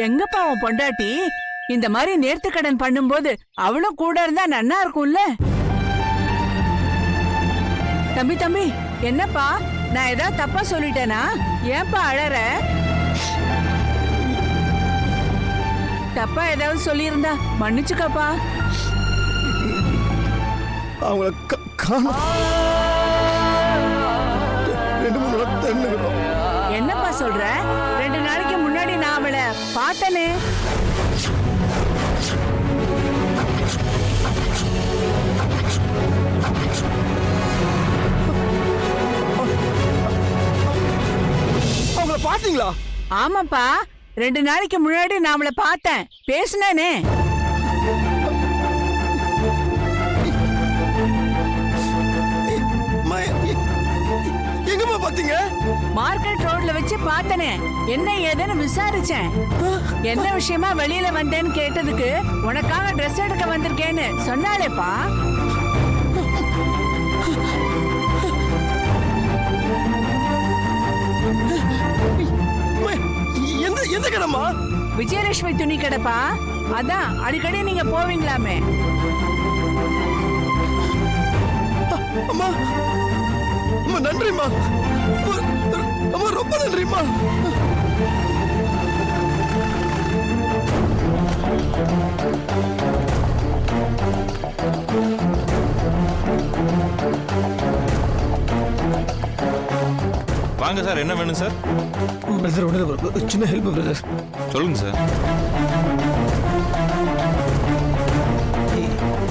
எங்கப்பா உன் பொண்டாட்டி? இந்த மாதிரி நேர்த்தி கடன் பண்ணும்போது அவளும் கூட இருந்தா நன்னா இருக்கும்ல. தம்பி தம்பி, என்னப்பா நான் ஏதாவது தப்பா சொல்லிட்டேனா? ஏன்பா அழற? தப்பா ஏதாவது சொல்லியிருந்தா மன்னிச்சுக்கப்பா. அவங்கள என்னப்பா சொல்ற? 2 நாளைக்கு முன்னாடி நான் அவளை பார்த்தனே. அவங்கள பாத்தீங்களா? ஆமாப்பா, 2 நாளைக்கு முன்னாடி நான் அவளை பார்த்தேன், பேசினேனே. எங்கம்மா பாத்தீங்க? மார்க்கெட் ரோட்ல வச்சு பார்த்தனே. என்ன ஏதுன்னு விசாரிச்சேன். என்ன விஷயமா வெளியில வந்தேன்னு கேட்டதுக்கு உனக்காக ட்ரெஸ் எடுக்க வந்திருக்கேன்னு சொன்னாலேப்பா. எந்த கடைமா? விஜயலட்சுமி துணி கடைப்பா. அதான் அடிக்கடி நீங்க போவீங்களாமே. அம்மா அம்மா நன்றிம்மா. அம்மா ரொம்ப நன்றிம்மா. வாங்க சார், என்ன வேணும் சார்? பிரதர் ஒன்று சின்ன ஹெல்ப் பிரதர். சொல்லுங்க சார்.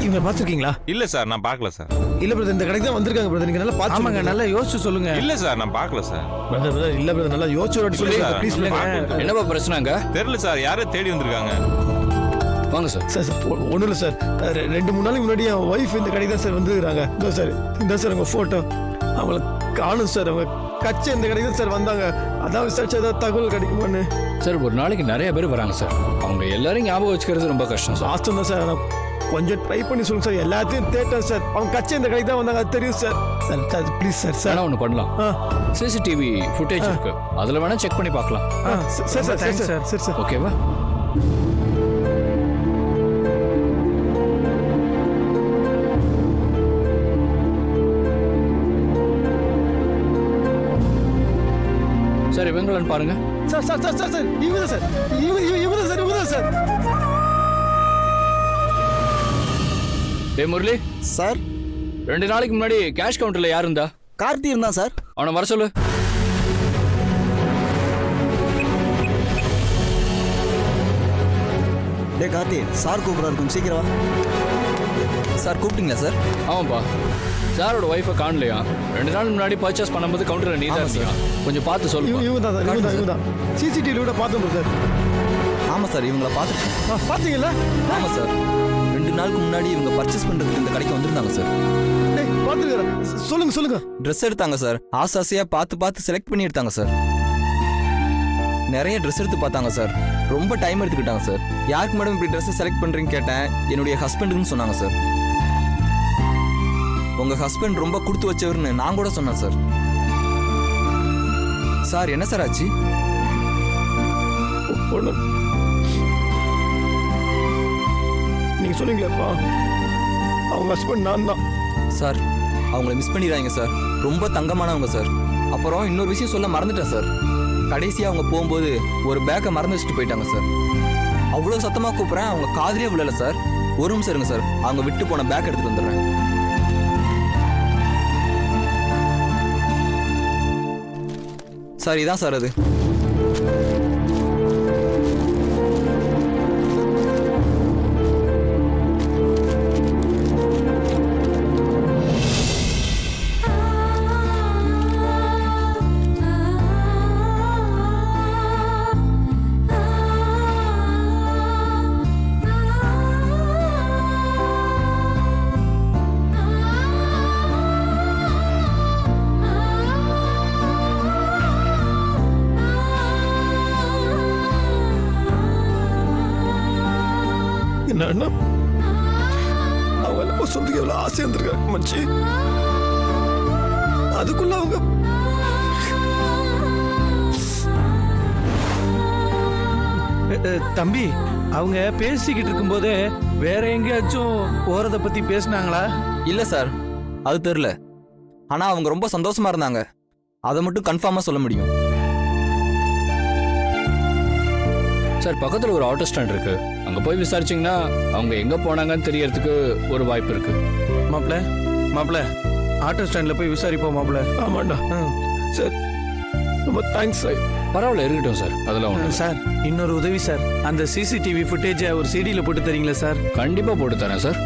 இவங்க பார்த்துருக்கீங்களா? இல்ல சார், நான் பார்க்கல சார். இல்ல பிரதர், இந்த கடைக்கு தான் வந்திருக்காங்க பிரதர். நீங்க நல்லா பார்த்து ஆமாங்க, நல்லா யோசிச்சு சொல்லுங்க. இல்ல சார், நான் பார்க்கல சார். பிரதர் பிரதர் இல்ல பிரதர், நல்லா யோசிச்சு ஒரு வாட்டி சொல்லுங்க சார், ப்ளீஸ் சொல்லுங்க. என்னப்பா பிரச்சனைங்க? தெரியல சார், யாரோ தேடி வந்திருக்காங்க. வாங்க சார். சார் சார் ஒன்றும் இல்லை சார். 2-3 நாளைக்கு முன்னாடி என் ஒய்ஃப் இந்த கடைக்கு தான் சார் வந்துருக்காங்க. இதோ சார், இந்த சார் உங்கள் ஃபோட்டோ. அவங்கள காணும் சார். அவங்க கச்சை இந்த கடைக்கு தான் சார் வந்தாங்க. அதான் விசாரிச்சு ஏதாவது தகவல் கிடைக்குமான்னு. சார், ஒரு நாளைக்கு நிறைய பேர் வராங்க சார். அவங்க எல்லாரும் ஞாபகம் வச்சுக்கிறது ரொம்ப கஷ்டம் சார். ஆஸ்டம் தான் சார். ஆனால் கொஞ்சம் ட்ரை பண்ணி சொல்லுங்க சார். எல்லாத்தையும் தேட்டேன் சார். அவங்க கச்சை இந்த கடைக்கு தான் வந்தாங்க, அது தெரியும் sir. Sir sir please sir. Sir ஒன்று பண்ணலாம். சிசிடிவி ஃபுட்டேஜ் இருக்கு, அதில் வேணா செக் பண்ணி பார்க்கலாம். Sir sir sir sir sir sir ஓகேவா? சார், இவங்களான்னு பாருங்க. Sir sir sir sir sir இவங்க தான் சார். இவங்க தான் சார். இவங்க தான் சார். டே முரளி சார், 2 நாளைக்கு முன்னாடி கேஷ் கவுண்டர்ல யார் இருந்தா? கார்த்தி இருந்தான் சார். அவனை வர சொல்லு. டே கார்த்தி, சார் கூப்பிட்றாரு, கொஞ்சம் சீக்கிரம் வா. சார் கூப்பிட்டீங்களா சார்? ஆமாப்பா, சாரோட ஒய்ஃபை காணலையா? 2 நாள் முன்னாடி பர்ச்சேஸ் பண்ணும்போது கவுண்டர்ல நீ தான் இருந்தியா? கொஞ்சம் பார்த்து சொல்லு. இவங்க தான் சார். இவங்க தான் சிசிடிவி கூட பார்த்தோம் பிரதர். ஆமாம் சார், இவங்கள பார்த்துருக்கேன். பார்த்தீங்களா? ஆமாம் சார், 2 நாளுக்கு முன்னாடி இவங்க பர்ச்சேஸ் பண்ணுறதுக்கு இந்த கடைக்கு வந்திருந்தாங்க சார். பார்த்துக்கிறேன். சொல்லுங்க சொல்லுங்க. ட்ரெஸ் எடுத்தாங்க சார். ஆசாசியாக பார்த்து செலக்ட் பண்ணி எடுத்தாங்க சார். நிறைய ட்ரெஸ் எடுத்து பார்த்தாங்க சார். ரொம்ப டைம் எடுத்துக்கிட்டாங்க சார். யாருக்கு மேடம் இப்படி ட்ரெஸ்ஸை செலக்ட் பண்ணுறீங்கன்னு கேட்டேன். என்னுடைய ஹஸ்பண்டுன்னு சொன்னாங்க சார். உங்கள் ஹஸ்பண்ட் ரொம்ப கொடுத்து வச்சவர்னு நான் கூட சொன்னேன் சார். சார் என்ன சார் ஆச்சு? நீங்க சொன்னீங்களேப்பா, அவங்க ஹஸ்பண்ட் நான் தான் சார். அவங்கள மிஸ் பண்ணிடுறாங்க சார். ரொம்ப தங்கமானவங்க சார். அப்புறம் இன்னொரு விஷயம் சொல்ல மறந்துட்டேன் சார். கடைசியாக அவங்க போகும்போது ஒரு பேக்கை மறந்து வச்சுட்டு போயிட்டாங்க சார். அவ்வளோ சத்தமாக கூப்பிட்றேன், அவங்க காதுலயே விழல சார். ஒரு நிமிஷம் இருங்க சார், அவங்க விட்டு போன பேக் எடுத்துட்டு வந்துடுறேன். சார் இதான் சார் அது. என்னன்னா அவங்க எல்லாம் சொந்தக்கு எவ்வளவு ஆசை இருந்திருக்காங்க மச்சி. அதுக்குள்ள அவங்க தம்பி அவங்க பேசிக்கிட்டு இருக்கும்போது வேற எங்கேயாச்சும் போறத பத்தி பேசுனாங்களா? இல்லை சார், அது தெரில. ஆனால் அவங்க ரொம்ப சந்தோஷமா இருந்தாங்க. அதை மட்டும் கன்ஃபார்மாக சொல்ல முடியும். சார் பக்கத்தில் ஒரு ஆட்டோ ஸ்டாண்ட் இருக்கு, அங்கே போய் விசாரிச்சிங்கன்னா அவங்க எங்கே போனாங்கன்னு தெரியறதுக்கு ஒரு வாய்ப்பு இருக்கு. மாப்பிள்ள ஆட்டோ ஸ்டாண்ட்ல போய் விசாரிப்போம் மாப்பிள்ள. ஆமாண்டா சார், ரொம்ப தேங்க்ஸ் சார். பரவாயில்ல, இருக்கட்டும் சார், அதெல்லாம் ஒன்று. சார் இன்னொரு உதவி சார், அந்த சிசிடிவி ஃபுட்டேஜை ஒரு சிடியில் போட்டு தரீங்களா சார்? கண்டிப்பாக போட்டு தரேன் சார்.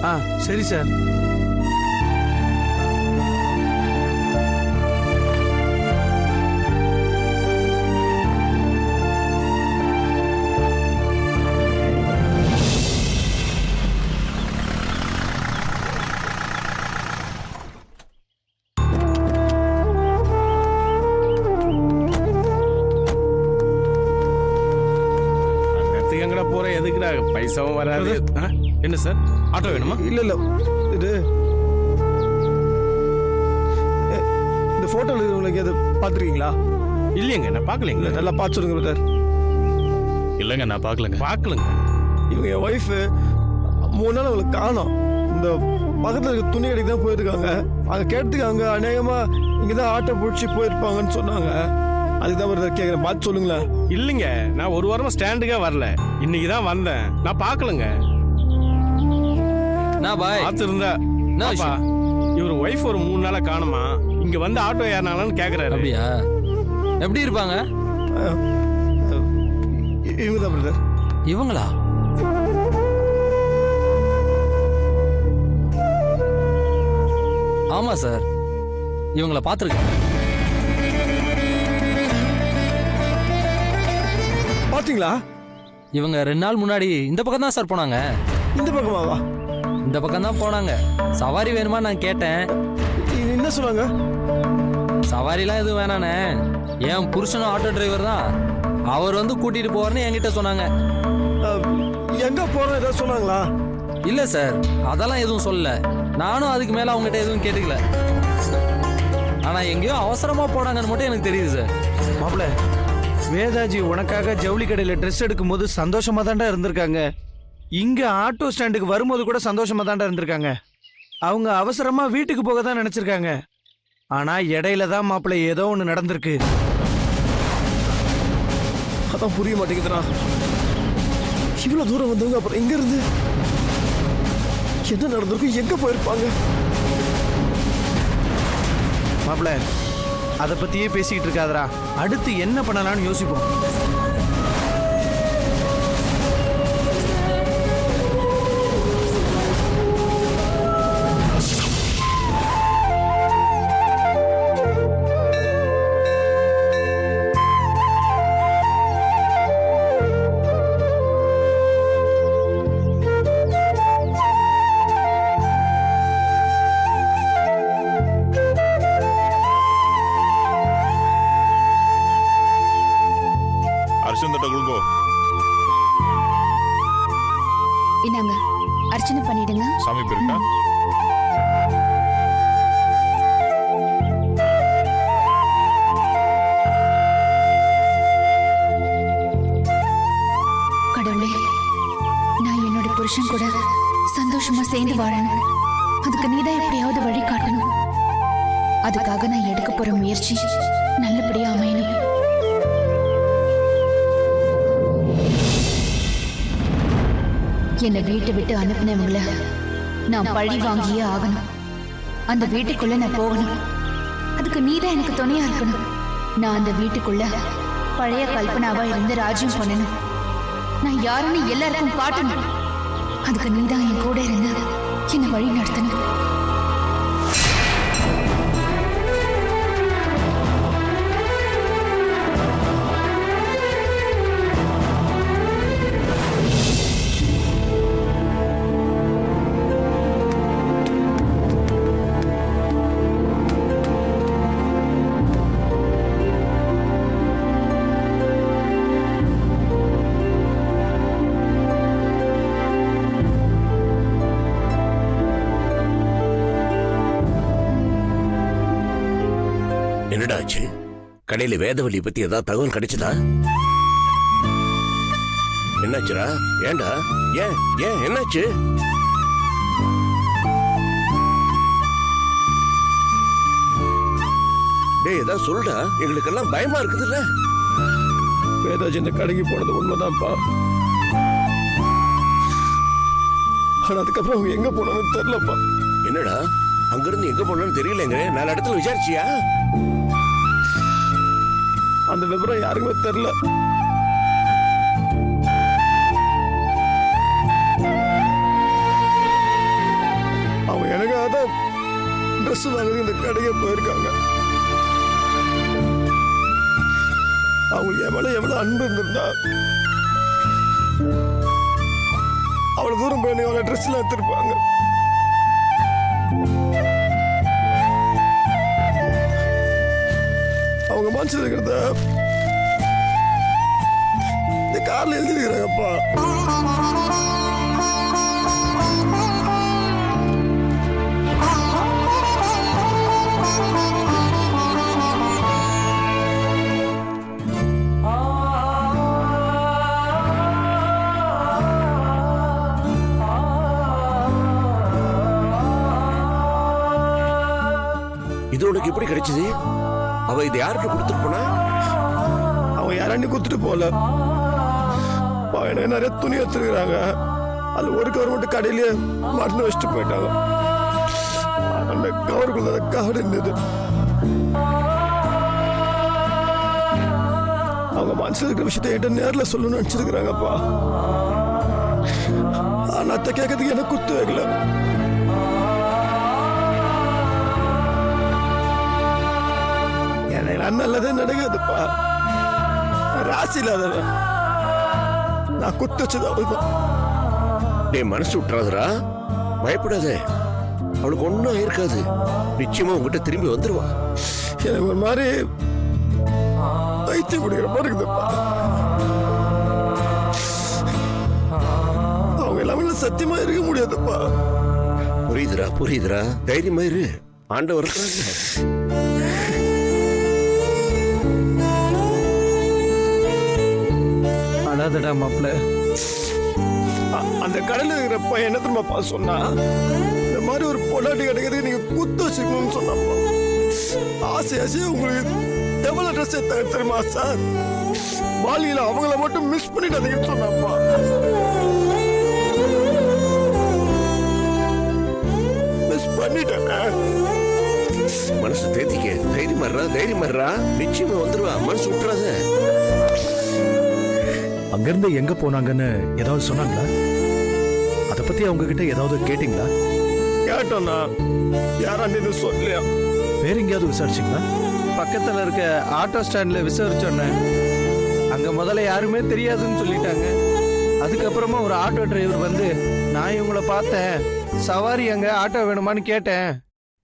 சரி சார். எங்கடா போற, எதுக்குடா பைசாவும் வராது? என்ன சார், ஆட்டோ வேணுமா? இல்ல இல்ல, இது இந்த போட்டோல உங்களுக்கு எது பாத்துருக்கீங்களா? இல்லையங்க, நான் பார்க்கலைங்க. நல்லா பார்த்து சொல்லுங்க பிரதர். இல்லைங்க, நான் பார்க்கலங்க. பார்க்கலங்க. இவங்க என் ஒய்ஃபு 3 நாள் அவங்களுக்கு காணோம். இந்த பக்கத்தில் இருக்க துணி கடைக்கு தான் போயிருக்காங்க. அங்கே கேட்டதுக்கு அவங்க அநேகமாக இங்கே தான் ஆட்டோ பிடிச்சி போயிருப்பாங்கன்னு சொன்னாங்க. அதுக்கு தான் பிரதர் கேட்குறேன், பார்த்து சொல்லுங்களேன். இல்லைங்க, நான் ஒரு வாரமா ஸ்டாண்டுக்கே வரல, இன்னைக்கு தான் வந்தேன். நான் பார்க்கலங்க. நான் பாய் பார்த்துருந்தா என்னப்பா, இவர் ஒய்ஃப் ஒரு 3 நாளா காணுமா, இங்க வந்து ஆட்டோ ஏறினாங்களான்னு கேக்குறாரு. அப்படியா? எப்படி இருப்பாங்க இவங்க தான் பிரதர். இவங்களா? ஆமா சார், இவங்கள பார்த்துருக்கேன். பார்த்தீங்களா? இவங்க 2 நாள் முன்னாடி இந்த பக்கம் தான் சார் போனாங்க. இந்த பக்கமாவா? இந்த பக்கம் தான் போனாங்க. சவாரி வேணுமா நான் கேட்டேன். என்ன சொன்னாங்க? சவாரிலாம் எதுவும் வேணானே, என் புருஷனும் ஆட்டோ டிரைவர் தான், அவர் வந்து கூட்டிட்டு போவார்னு என்கிட்ட சொன்னாங்க. எங்க போறோம் ஏதாவது சொன்னாங்களா? இல்ல சார், அதெல்லாம் எதுவும் சொல்லல. நானும் அதுக்கு மேல அவங்ககிட்ட எதுவும் கேட்டுக்கல. ஆனா எங்கேயோ அவசரமா போனாங்கன்னு மட்டும் எனக்கு தெரியுது சார். மாப்பிள்ள, வேதாஜி உனக்காக ஜவுளி கடையில் ட்ரெஸ் எடுக்கும் போது சந்தோஷமா தாண்டா இருந்திருக்காங்க. இங்க ஆட்டோ ஸ்டாண்டுக்கு வரும்போது கூட சந்தோஷமா தாண்டா இருந்திருக்காங்க. அவங்க அவசரமா வீட்டுக்கு போக தான் நினைச்சிருக்காங்க. ஆனா இடையில தான் மாப்பிள்ள ஏதோ ஒன்று நடந்திருக்கு. அதான் புரிய மாட்டேங்குதுடா. இவ்வளவு தூரம் வந்தவங்க அப்புறம் எங்க இருந்து என்ன நடந்திருக்கும், எங்க போயிருப்பாங்க? மாப்பிள்ள, அதை பத்தியே பேசிக்கிட்டு இருக்காதரா. அடுத்து என்ன பண்ணலாம்னு யோசிப்போம். இந்தாங்க, அர்ச்சனை பண்ணிடுங்க. சாமி பேருக்கா? கடவுளே, நான் என்னோட புருஷன் கூட சந்தோஷமா சேர்ந்து வாழணும். அதுக்கு நீதான் எப்படியாவது வழி காட்டணும். அதுக்காக நான் எடுக்க போற முயற்சி நல்லபடியா அமையணும். என்னை வீட்டை விட்டு அனுப்பினவங்கள நான் பழி வாங்கியே ஆகணும். அந்த வீட்டுக்குள்ள நான் போகணும். அதுக்கு நீதான் எனக்கு துணையா இருக்கணும். நான் அந்த வீட்டுக்குள்ள பழைய கல்பனாவா இருந்து ராஜ்யம் பண்ணணும். நான் யாருன்னு எல்லாருக்கும் காட்டணும். அதுக்கு நீதான் என் கூட இருந்து என்னை வழி நடத்தணும். என்னடாச்சு? கடையில வேதவழி பத்தி ஏதாவது தகவல் கிடைச்சதா? என்னாச்சுடா? ஏன்டா? ஏன் ஏன் என்னாச்சு? டேய் ஏதாவது சொல்லுடா, எங்களுக்கெல்லாம் பயமா இருக்குதுல்ல. வேதாஜி இந்த கடைக்கு போனது உண்மைதான்ப்பா. ஆனா அதுக்கப்புறம் அவங்க எங்க போனான்னு தெரியலப்பா. என்னடா அங்கிருந்து எங்க போனான்னு தெரியலங்க. 4 இடத்துல விசாரிச்சியா? அந்த விவரம் யாருக்குமே தெரியல. அவங்க எனக்காக தான் ட்ரெஸ் வாங்குறது இந்த கடைக்கு போயிருக்காங்க. அவங்களுக்கு என் மேல எவ்வளவு அன்பு இருந்திருந்தா அவ்வளவு தூரம் போய் அவளை ட்ரெஸ் எல்லாம் எடுத்திருப்பாங்க. அவங்க மனசுல இருக்கிறத இந்த கார்ல எழுதிருக்கிறாங்கப்பா. இது உனக்கு எப்படி கிடைச்சது? அவ இது யார்கிட்ட கொடுத்துட்டு போனா? அவங்க யாராண்டி கொடுத்துட்டு போல. எனக்கு நிறைய துணி வச்சிருக்கிறாங்க. அது ஒரு கவர் மட்டும் கடையிலேயே மறந்து வச்சுட்டு போயிட்டாங்க. அந்த கவருக்குள்ள கார்டு இருந்தது. அவங்க மனசுல இருக்கிற விஷயத்தை என்கிட்ட நேர்ல சொல்லணும்னு நினைச்சிருக்கிறாங்கப்பா. ஆனா அத்தை கேட்கறதுக்கு எனக்கு குத்து வைக்கல. நல்லதே நடக்காதுப்பா. ராசி இல்லாதவன். நான் குத்து வச்சது அவள்தான். டேய் மனசு விட்டுறாதரா, பயப்படாத. அவளுக்கு ஒன்னும் ஆயிருக்காது. நிச்சயமா உங்ககிட்ட திரும்பி வந்துருவா. எனக்கு ஒரு மாதிரி பைத்தியம் பிடிக்கிற மாதிரி இருக்குதுப்பா. அவங்க எல்லாமே சத்தியமா இருக்க முடியாதுப்பா. புரியுதுரா. தைரியமா இரு. ஆண்டவர் இருக்கிறாங்க. அழாதடா மாப்பிள்ள. அந்த கடையில் இருக்கிற பையன் என்ன தெரியுமாப்பா சொன்னா, இந்த மாதிரி ஒரு பொண்டாட்டி கிடைக்கிறதுக்கு நீங்க குத்து வச்சுக்கணும்னு சொன்னாப்பா. ஆசையா உங்களுக்கு எவ்வளவு ட்ரெஸ் எடுத்தாங்க தெரியுமா சார்? பாலியில அவங்கள மட்டும் மிஸ் பண்ணிட்டாதீங்கன்னு சொன்னாப்பா. மிஸ் பண்ணிட்டேன். மனசு தேத்திக்க. தைரியமாடுறா. நிச்சயமா வந்துருவா. மனசு விட்டுறாத. அங்கிருந்து எங்க போனாங்கன்னு ஏதாவது சொன்னாங்களா? அத பத்தி அவங்க கிட்ட ஏதாவது கேட்டீங்களா? கேட்டோம்னா யாராண்டு சொல்லலையா? வேற எங்கேயாவது விசாரிச்சீங்களா? பக்கத்துல இருக்க ஆட்டோ ஸ்டாண்ட்ல விசாரிச்சோன்னே அங்க முதல்ல யாருமே தெரியாதுன்னு சொல்லிட்டாங்க. அதுக்கப்புறமா ஒரு ஆட்டோ டிரைவர் வந்து, நான் இவங்கள பார்த்தேன், சவாரி அங்க ஆட்டோ வேணுமான்னு கேட்டேன்.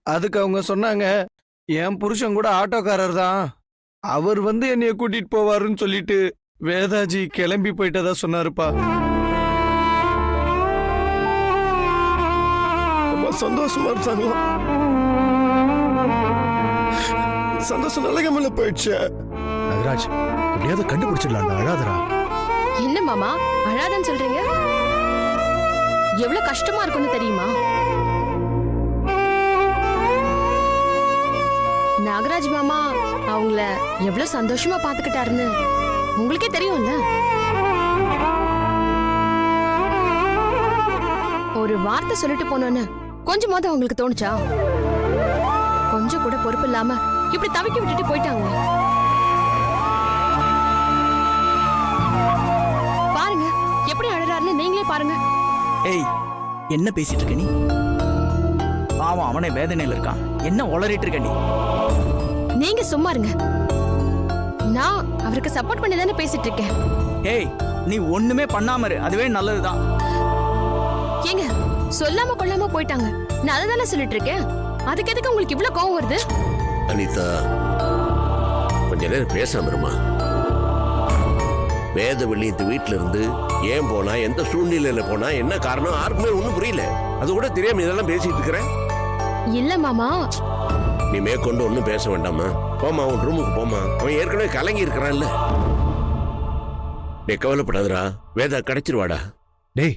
அதுக்கு அவங்க சொன்னாங்க, என் புருஷன் கூட ஆட்டோக்காரர் தான், அவர் வந்து என்னைய கூட்டிட்டு போவாருன்னு சொல்லிட்டு வேதாஜி கிளம்பி போயிட்டதா சொன்னாருப்பா. ரொம்ப சந்தோஷமா இருந்தாங்களா? சந்தோஷம் நல்ல கம்மல போயிடுச்சு. நகராஜ், எப்படியாவது கண்டுபிடிச்சிடலாம். அழாதரா. என்ன மாமா அழாதன்னு சொல்றீங்க? எவ்வளவு கஷ்டமா இருக்கும்னு தெரியுமா? நாகராஜ் மாமா அவங்கள எவ்வளவு சந்தோஷமா பாத்துக்கிட்டாருன்னு உங்களுக்கே தெரியும்ல. ஒரு வார்த்தை சொல்லிட்டு போனோன்னு கொஞ்சமாவது அவங்களுக்கு தோணுச்சா? கொஞ்சம் கூட பொறுப்பு இல்லாம இப்படி தவிக்க விட்டுட்டு போயிட்டாங்க. பாருங்க எப்படி அழறாருன்னு நீங்களே பாருங்க. ஏய், என்ன பேசிட்டு இருக்க நீ? பாவம், அவனே வேதனையில இருக்கான். என்ன உளறிட்டு இருக்க நீ? நீங்க சும்மா இருங்க. நான் அவருக்கு சப்போர்ட் பண்ணி தானே பேசிட்டு இருக்கேன். ஏய், நீ ஒண்ணுமே பண்ணாம இரு, அதுவே நல்லதுதான். ஏங்க சொல்லாம கொள்ளாம போயிட்டாங்க, நான் அதை தானே சொல்லிட்டு இருக்கேன். அதுக்கு எதுக்கு உங்களுக்கு இவ்வளவு கோவம் வருது? அனிதா, கொஞ்ச நேரம் பேசாம இருமா. வேதவள்ளி இந்த வீட்டுல இருந்து ஏன் போனா, எந்த சூழ்நிலையில போனா, என்ன காரணம், யாருக்குமே ஒண்ணும் புரியல. அது கூட தெரியாம இதெல்லாம் பேசிட்டு இருக்கிறேன். இல்ல மாமா, நீ மேற்கொண்டு ஒன்னும் பேச வேண்டாமா. போமா, உன் ரூமுக்கு போமா. அவன் ஏற்கனவே கலங்கி இருக்கிறான்ல. டே கவலைப்படாதடா, வேதா கிடைச்சிருவாடா. டேய்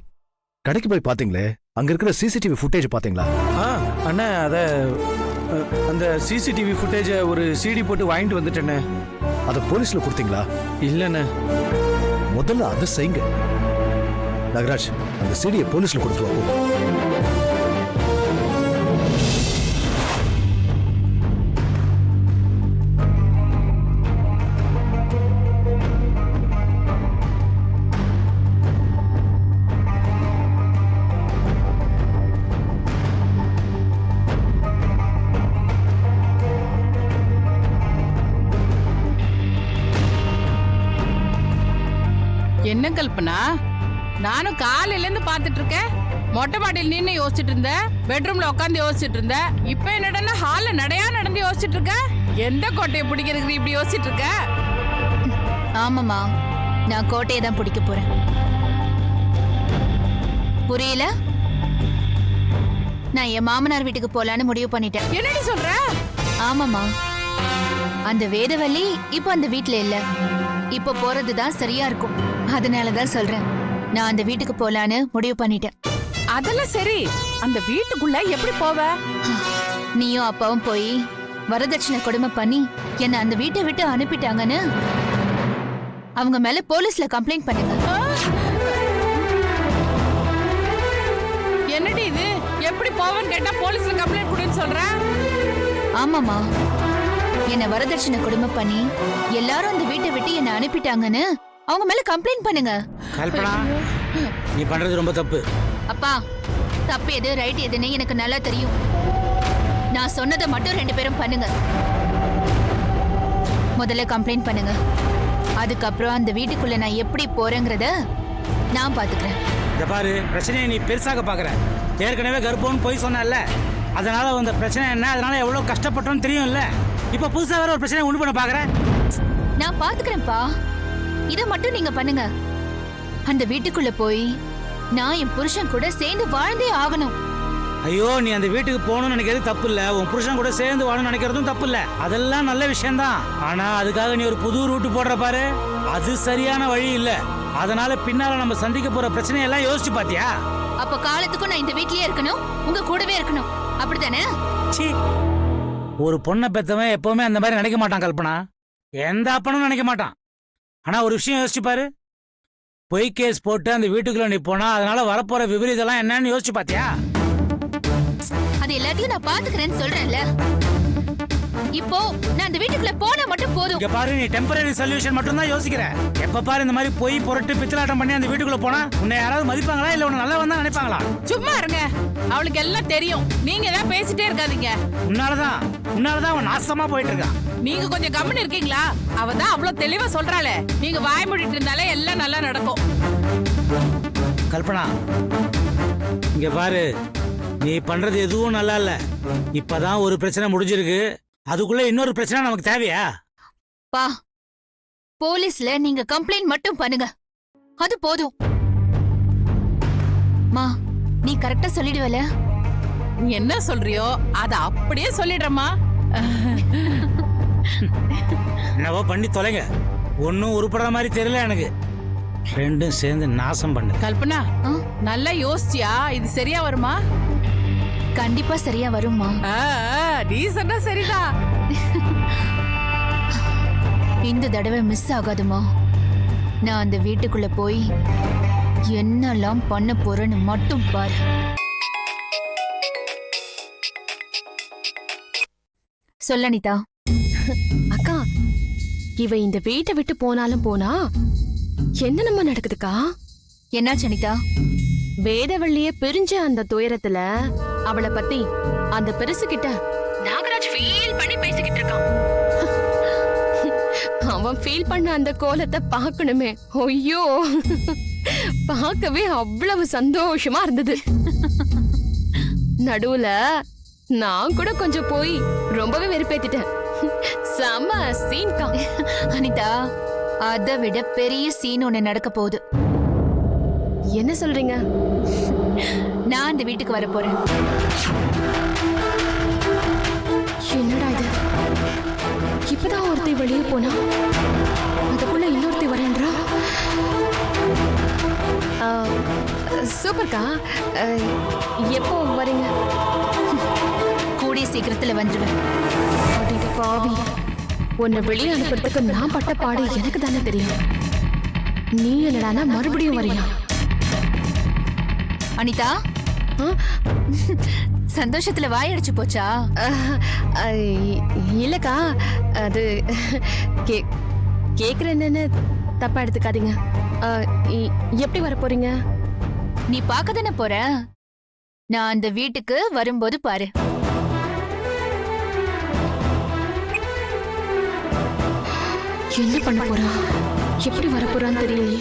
கடைக்கு போய் பாத்தீங்களே, அங்க இருக்கிற சிசிடிவி ஃபுட்டேஜ் பாத்தீங்களா? அண்ணா அந்த சிசிடிவி ஃபுட்டேஜை ஒரு சிடி போட்டு வாங்கிட்டு வந்துட்டேண்ணே. அதை போலீஸ்ல கொடுத்தீங்களா? இல்லைண்ணே. முதல்ல அதை செய்யுங்க. நாகராஜ், அந்த சிடியை போலீஸ்ல கொடுத்து வா. என்ன கல்பனா, நானும் காலையில இருந்து பாத்துட்டு இருக்கேன். மொட்டை மாடியில் நின்று யோசிச்சுட்டு இருந்தேன், பெட்ரூம்ல உட்காந்து யோசிச்சுட்டு இருந்தேன். இப்ப என்னடா ஹால்ல நடையா நடந்து யோசிச்சுட்டு இருக்க? எந்த கோட்டையை பிடிக்கிறதுக்கு இப்படி யோசிச்சுட்டு இருக்க? ஆமாமா, நான் கோட்டையை தான் பிடிக்க போறேன். புரியல? நான் என் மாமனார் வீட்டுக்கு போலான்னு முடிவு பண்ணிட்டேன். என்னடி சொல்ற? ஆமாமா, அந்த வேதவள்ளி இப்ப அந்த வீட்ல இல்ல. இப்ப போறதுதான் சரியா இருக்கும். அதனாலதான் சொல்றேன், நான் அந்த வீட்டுக்கு போலான்னு முடிவு பண்ணிட்டேன். அதெல்லாம் சரி, அந்த வீட்டுக்குள்ள எப்படி போவ? நீயும் அப்பாவும் போய் வரதட்சணை கொடுமை பண்ணி என்ன அந்த வீட்டை விட்டு அனுப்பிட்டாங்கன்னு அவங்க மேல போலீஸ்ல கம்ப்ளைண்ட் பண்ணுங்க. என்னடி இது? எப்படி போவன்னு கேட்டா போலீஸ்ல கம்ப்ளைண்ட் கொடுன்னு சொல்ற? ஆமாமா, என்ன வரதட்சணை கொடுமை பண்ணி எல்லாரும் அந்த வீட்டை விட்டு என்ன அனுப்பிட்டாங்கன்னு அவங்க மேல கம்ப்ளைண்ட் பண்ணுங்க. கல்பனா, நீ பண்றது ரொம்ப தப்பு. அப்பா, தப்பு எது ரைட் எதுன்னு எனக்கு நல்லா தெரியும். நான் சொன்னதை மட்டும் 2 பேரும் பண்ணுங்க. முதல்ல கம்ப்ளைண்ட் பண்ணுங்க, அதுக்கப்புறம் அந்த வீட்டுக்குள்ள நான் எப்படி போறேங்கிறத நான் பாத்துக்கிறேன். இத பாரு, பிரச்சனையை நீ பெருசாக பாக்குற. ஏற்கனவே கர்ப்பம்னு போய் சொன்னல, அதனால வந்த பிரச்சனை என்ன, அதனால எவ்வளவு கஷ்டப்பட்டோம்னு தெரியும்ல. இப்ப புதுசா வேற ஒரு பிரச்சனை உண்டு பண்ண பாக்குற. நான் பாத்துக்கிறேன்ப்பா, இத மட்டும் நீங்க பண்ணுங்க. அந்த வீட்டுக்குள்ள போய் நான் என் புருஷன் கூட சேர்ந்து வாழ்ந்தே ஆகணும். ஐயோ, நீ அந்த வீட்டுக்கு போகணும்னு நினைக்கிறது தப்பு இல்ல, உன் புருஷன் கூட சேர்ந்து வாழணும்னு நினைக்கிறதும் தப்பு இல்ல. அதெல்லாம் நல்ல விஷயம் தான். ஆனா அதுக்காக நீ ஒரு புது ரூட்டு போடுற பாரு, அது சரியான வழி இல்ல. அதனால பின்னால நம்ம சந்திக்க போற பிரச்சனையெல்லாம் யோசிச்சு பாத்தியா? அப்ப காலத்துக்கும் நான் இந்த வீட்லயே இருக்கணும், உங்க கூடவே இருக்கணும், அப்படித்தானே? சீ, ஒரு பொண்ணை பெத்தவன் எப்பவுமே அந்த மாதிரி நினைக்க மாட்டான் கல்பனா. எந்த அப்பனும் நினைக்க மாட்டான். ஆனா ஒரு விஷயம் யோசிச்சு பாரு, பொய் கேஸ் போட்டு அந்த வீட்டுக்குள்ள நீ போனா அதனால வரப்போற விபரீதெல்லாம் என்னன்னு யோசிச்சு பாத்தியா? அது எல்லாத்தையும் நான் பாத்துக்கிறேன்னு சொல்றேன்ல. இப்போ நான் அந்த வீட்டுக்குள்ள போனா மட்டும் போதும். இங்க பாரு, நீ டெம்பரரி சொல்யூஷன் மட்டும் தான் யோசிக்கிற. எப்ப பாரு இந்த மாதிரி பொய் புரட்டு பித்தலாட்டம் பண்ணி அந்த வீட்டுக்குள்ள போனா உன்னை யாராவது மதிப்பாங்களா இல்ல உன்னை நல்லா வந்தா நினைப்பாங்களா? சும்மா இருங்க, அவளுக்கு எல்லாம் தெரியும். நீங்க ஏதாவது பேசிட்டே இருக்காதீங்க. உன்னாலதான் அவன் நாசமா போயிட்டு இருக்கான். நீங்க கொஞ்சம் கம்முன்னு இருக்கீங்களா? அவ தான் அவ்வளவு தெளிவா சொல்றாளே, நீங்க வாய் மூடிட்டு இருந்தாலே எல்லாம் நல்லா நடக்கும். கல்பனா, இங்க பாரு, நீ பண்றது எதுவும் நல்லா இல்ல. இப்பதான் ஒரு பிரச்சனை முடிஞ்சிருக்கு, அதுக்குள்ள இன்னொரு பிரச்சனை நமக்கு தேவையா? பா, போலீஸ்ல நீங்க கம்ப்ளைண்ட் மட்டும் பண்ணுங்க, அது போதும். மா, நீ கரெக்டா சொல்லிடுவல? நீ என்ன சொல்றியோ அத அப்படியே சொல்லிடுறமா. என்னவோ பண்ணி தொலைங்க, ஒன்னும் உருப்படுற மாதிரி தெரியல எனக்கு. ரெண்டும் சேர்ந்து நாசம் பண்ணு. கல்பனா, நல்லா யோசிச்சியா? இது சரியா வருமா? கண்டிப்பா சரியா வருமா? நீ சொன்னா சரிதான். இந்த தடவை மிஸ் ஆகாதுமா. நான் அந்த வீட்டுக்குள்ள போய் என்னெல்லாம் பண்ண போறேன்னு மட்டும் பாரு. சொல்ல அனிதா. அக்கா, இவ இந்த வீட்டை விட்டு போனாலும் போனா என்னென்னமா நடக்குதுக்கா? என்னாச்சு அனிதா? வேதவள்ளிய பிரிஞ்ச அந்த துயரத்துல அவளை பத்தி அந்த பெருசு கிட்ட நாகராஜ் ஃபீல் பண்ணி பேசிக்கிட்டு இருக்கான். அவன் ஃபீல் பண்ண அந்த கோலத்தை பார்க்கணுமே. ஐயோ, பார்க்கவே அவ்வளவு சந்தோஷமா இருந்தது. நடுவுல நான் கூட கொஞ்சம் போய் ரொம்பவே வெறுப்பேத்திட்டேன். செம சீன்கா. அனிதா, அதை விட பெரிய சீன் ஒண்ணு நடக்க போகுது. என்ன சொல்றீங்க? நான் அந்த வீட்டுக்கு வர போறேன். என்னடா இது, இப்பதான் ஒருத்தி வெளியே போனா அதுக்குள்ள இன்னொருத்தி வரேன்றா. சூப்பர்க்கா. எப்போ வரீங்க? கூடிய சீக்கிரத்துல வந்துருவேன். அடே பாவி, உன்னை வெளியே அனுப்புறதுக்கு நான் பட்ட பாடு எனக்கு தானே தெரியும். நீ என்னடானா மறுபடியும் வரியா? அனிதா, சந்தோஷத்துல வாயடிச்சு போச்சா? இல்லக்கா, அது கேக்குறேன்னு தப்பா எடுத்துக்காதீங்க. எப்படி வர போறீங்க? நீ பார்க்க தானே போற. நான் அந்த வீட்டுக்கு வரும்போது பாரு. என்ன பண்ண போறா? எப்படி வர போறான்னு தெரியலையே.